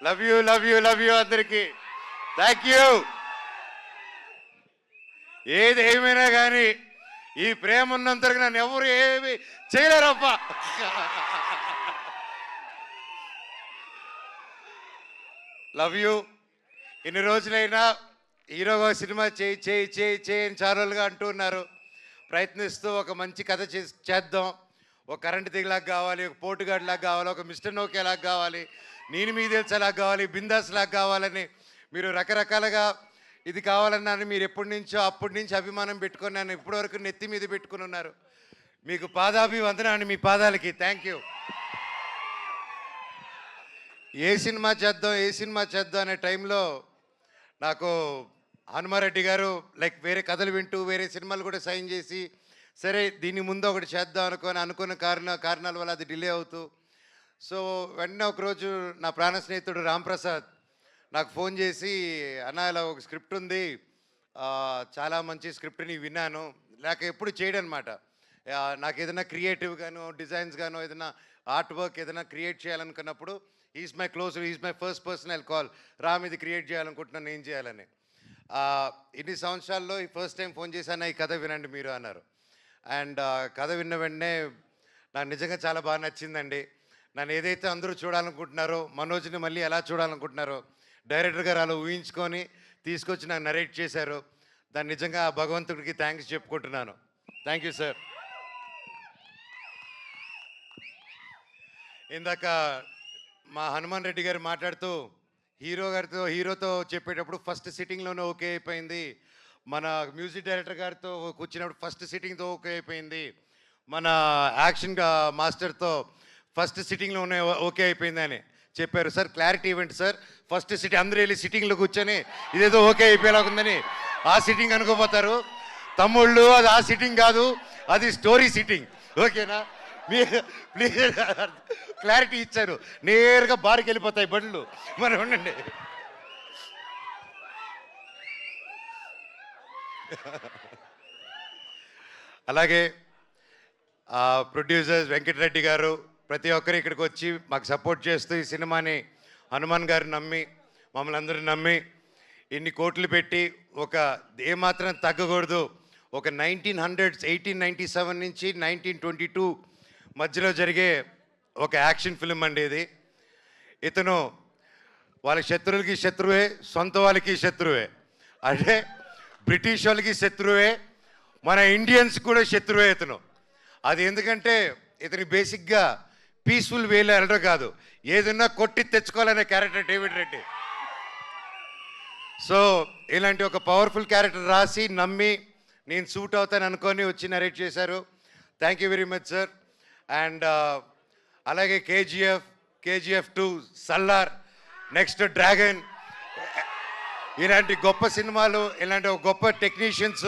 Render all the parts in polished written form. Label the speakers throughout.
Speaker 1: Love you అందరికి. Thank you. ఏది ఏమైనా కానీ ఈ ప్రేమ ఉన్నంతకు నన్ను ఎవరు ఏమి చేయలేరప్ప. Love you. ఇన్ని రోజులైనా హీరోగా సినిమా చేయని చాలా రోజులుగా అంటూ ఉన్నారు. ప్రయత్నిస్తూ ఒక మంచి కథ చేద్దాం. ఒక కరెంట్ దిగులాగా కావాలి, ఒక పోటుగాడి లాగా కావాలి, ఒక మిస్టర్ నోకే లాగా కావాలి, నేను మీ తెలిసేలాగా కావాలి, బిందాస్ లాగా కావాలని మీరు రకరకాలుగా ఇది కావాలన్నాను. మీరు ఎప్పటి నుంచో అప్పటి నుంచి అభిమానం పెట్టుకొని నన్ను ఇప్పటివరకు నెత్తి మీద పెట్టుకుని ఉన్నారు. మీకు పాదాభివందనాన్ని, మీ పాదాలకి థ్యాంక్ యూ. ఏ సినిమా చేద్దాం అనే టైంలో నాకు హనుమారెడ్డి గారు లైక్ వేరే కథలు వింటూ వేరే సినిమాలు కూడా సైన్ చేసి, సరే దీని ముందు ఒకటి చేద్దాం అనుకున్న కారణాల వల్ల అది డిలే అవుతూ, సో వెంటనే ఒకరోజు నా ప్రాణ స్నేహితుడు రాంప్రసాద్ నాకు ఫోన్ చేసి, అన్న ఇలా ఒక స్క్రిప్ట్ ఉంది, చాలా మంచి స్క్రిప్ట్ని విన్నాను, లేక ఎప్పుడు చేయడనమాట. నాకు ఏదైనా క్రియేటివ్ గాను డిజైన్స్ గాను ఏదైనా ఆర్ట్ వర్క్ ఏదైనా క్రియేట్ చేయాలనుకున్నప్పుడు is my first personal call, Ram ఇది క్రియేట్ చేయాలనుకుంటున్నాను, ఏం చేయాలని. ఇన్ని సంవత్సరాల్లో ఈ ఫస్ట్ టైం ఫోన్ చేశాను, ఈ కథ వినండి మీరు అన్నారు. అండ్ కథ విన్న వెంటనే నాకు నిజంగా చాలా బాగా నచ్చిందండి. నన్ను ఏదైతే అందరూ చూడాలనుకుంటున్నారో, మనోజ్ని మళ్ళీ ఎలా చూడాలనుకుంటున్నారో డైరెక్టర్ గారు అలా ఊహించుకొని తీసుకొచ్చి నాకు నరేట్ చేశారు. దాన్ని నిజంగా ఆ భగవంతుడికి థ్యాంక్స్ చెప్పుకుంటున్నాను. Thank you sir. ఇందాక మా హనుమాన్ రెడ్డి గారు మాట్లాడుతూ హీరోతో చెప్పేటప్పుడు ఫస్ట్ సిట్టింగ్లోనే ఓకే అయిపోయింది, మన మ్యూజిక్ డైరెక్టర్ గారితో కూర్చున్నప్పుడు ఫస్ట్ సిట్టింగ్తో ఓకే అయిపోయింది, మన యాక్షన్ మాస్టర్తో ఫస్ట్ సిట్టింగ్లోనే ఓకే అయిపోయింది అని చెప్పారు. సార్ క్లారిటీ ఇవ్వండి సార్, ఫస్ట్ సిట్టింగ్ అందరూ వెళ్ళి సిట్టింగ్లో కూర్చొని ఇదేదో ఓకే అయిపోయేలాగుందని ఆ సిట్టింగ్ అనుకోపోతారు. తమ్ముళ్ళు అది ఆ సిట్టింగ్ కాదు, అది స్టోరీ సిట్టింగ్, ఓకేనా? మీరు ప్లీజ్ క్లారిటీ ఇచ్చారు, నేరుగా బారికి వెళ్ళిపోతాయి బండ్లు, మరి ఉండండి. అలాగే ప్రొడ్యూసర్స్ వెంకటరెడ్డి గారు ప్రతి ఒక్కరు ఇక్కడికి వచ్చి మాకు సపోర్ట్ చేస్తూ ఈ సినిమాని హనుమాన్ గారు నమ్మి మమ్మల్ని అందరూ నమ్మి ఇన్ని కోట్లు పెట్టి ఒక ఏమాత్రం తగ్గకూడదు, ఒక 1897 నుంచి 1922 మధ్యలో జరిగే ఒక యాక్షన్ ఫిల్మ్ అండి ఇది. ఇతను వాళ్ళ శత్రువులకి శత్రువే, సొంత వాళ్ళకి శత్రువే, అంటే బ్రిటిష్ వాళ్ళకి శత్రువే, మన ఇండియన్స్ కూడా శత్రువే ఇతను. అది ఎందుకంటే ఇతని బేసిక్గా పీస్ఫుల్ వేలో వెళ్ళడం కాదు, ఏదన్నా కొట్టి తెచ్చుకోవాలనే క్యారెక్టర్ డేవిడ్ రెడ్డి. సో ఇలాంటి ఒక పవర్ఫుల్ క్యారెక్టర్ రాసి నమ్మి నేను సూట్ అవుతాను అనుకొని వచ్చి నరేట్ చేశారు. Thank you very much sir. And అలాగే కేజీఎఫ్ 2, సల్లార్, నెక్స్ట్ డ్రాగన్, ఇలాంటి గొప్ప సినిమాలు, ఇలాంటి ఒక గొప్ప టెక్నీషియన్స్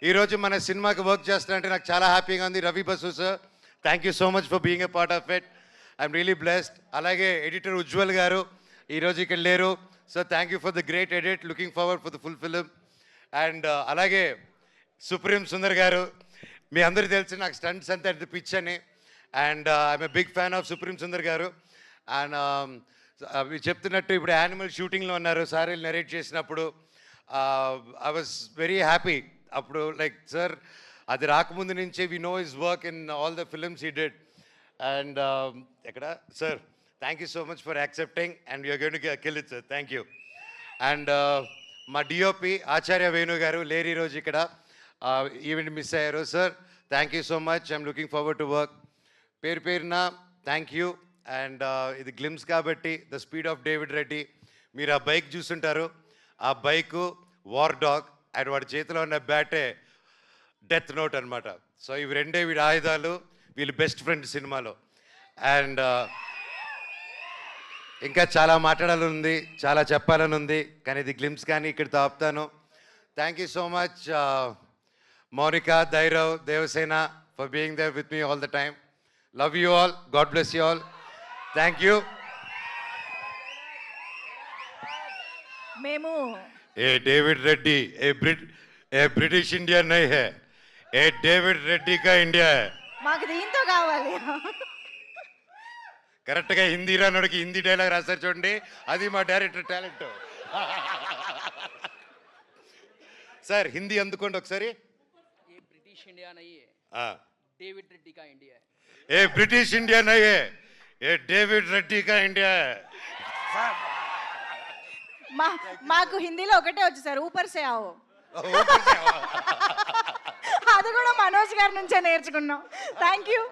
Speaker 1: ఈరోజు మన సినిమాకి వర్క్ చేస్తున్నారంటే నాకు చాలా హ్యాపీగా ఉంది. Ravi Basu sir, thank you so much for being a part of it, I'm really blessed. అలాగే ఎడిటర్ ఉజ్వల్ గారు ఈరోజు ఇక్కడ లేరు, so thank you for the great edit, looking forward for the full film. And అలాగే సుప్రీం సుందర్ గారు, మీ అందరికీ తెలిసి నాకు స్టంట్స్ అంతా పిచ్ అని, and I'm a big fan of Supreme Sundar గారు. అండ్ మీరు చెప్తున్నట్టు ఇప్పుడు యానిమల్ షూటింగ్లో ఉన్నారు సార్, నరేట్ చేసినప్పుడు ఐ వాజ్ వెరీ హ్యాపీ. అప్పుడు లైక్ సార్ అది రాకముందు నుంచే we know his work in all the films he did. And ఎక్కడ sir, thank you so much for accepting and you're going to kill it sir, thank you. And మా DOP Acharya Venu garu లేరు ఈరోజు ఇక్కడ, event miss అయ్యారు. Sir thank you so much, I'm looking forward to work. పేరున thank you. And ఇది glimpse కాబట్టి the speed of David Reddy, మీరు ఆ బైక్ చూస్తుంటారు, ఆ బైకు వార్ డాగ్ అండ్ వాడి చేతిలో ఉన్న బ్యాటే డెత్ నోట్ అనమాట. సో ఇవి రెండే వీడి ఆయుధాలు, వీళ్ళు బెస్ట్ ఫ్రెండ్ సినిమాలో. అండ్ ఇంకా చాలా మాట్లాడాలని ఉంది, చాలా చెప్పాలని ఉంది, కానీ ఇది గ్లిమ్స్ కానీ ఇక్కడితో ఆపుతాను. Thank you so much Mounika, Dhairav, Devasena for being there with me all the time. Love you all, God bless you all, thank you.
Speaker 2: మేము
Speaker 1: ఏ డేవిడ్ రెడ్డి ఏ బ్రిటిష్ इंडिया नहीं है, ఏ డేవిడ్ రెడ్డి का इंडिया है.
Speaker 2: మాకు దీంతో కావాలి.
Speaker 1: కరెక్ట్గా హిందీ రానోడికి హిందీ డైలాగ్ రాస్తారు చూడండి, అది మా డైరెక్టర్ టాలెంట్. సార్ హిందీ అందుకోండి ఒకసారి.
Speaker 2: ये ब्रिटिश इंडिया नहीं है, डेविड रेड्डी का इंडिया है.
Speaker 1: ఏ బ్రిటిష్ ఇండియా నయ్యే, ఏ డేవిడ్ రెడ్డి కా ఇండియా.
Speaker 3: మాకు హిందీలో ఒకటే వచ్చు సార్, ఊపర్ సే ఆవో. అది కూడా మనోజ్ గారి నుంచే నేర్చుకున్నాం. Thank you.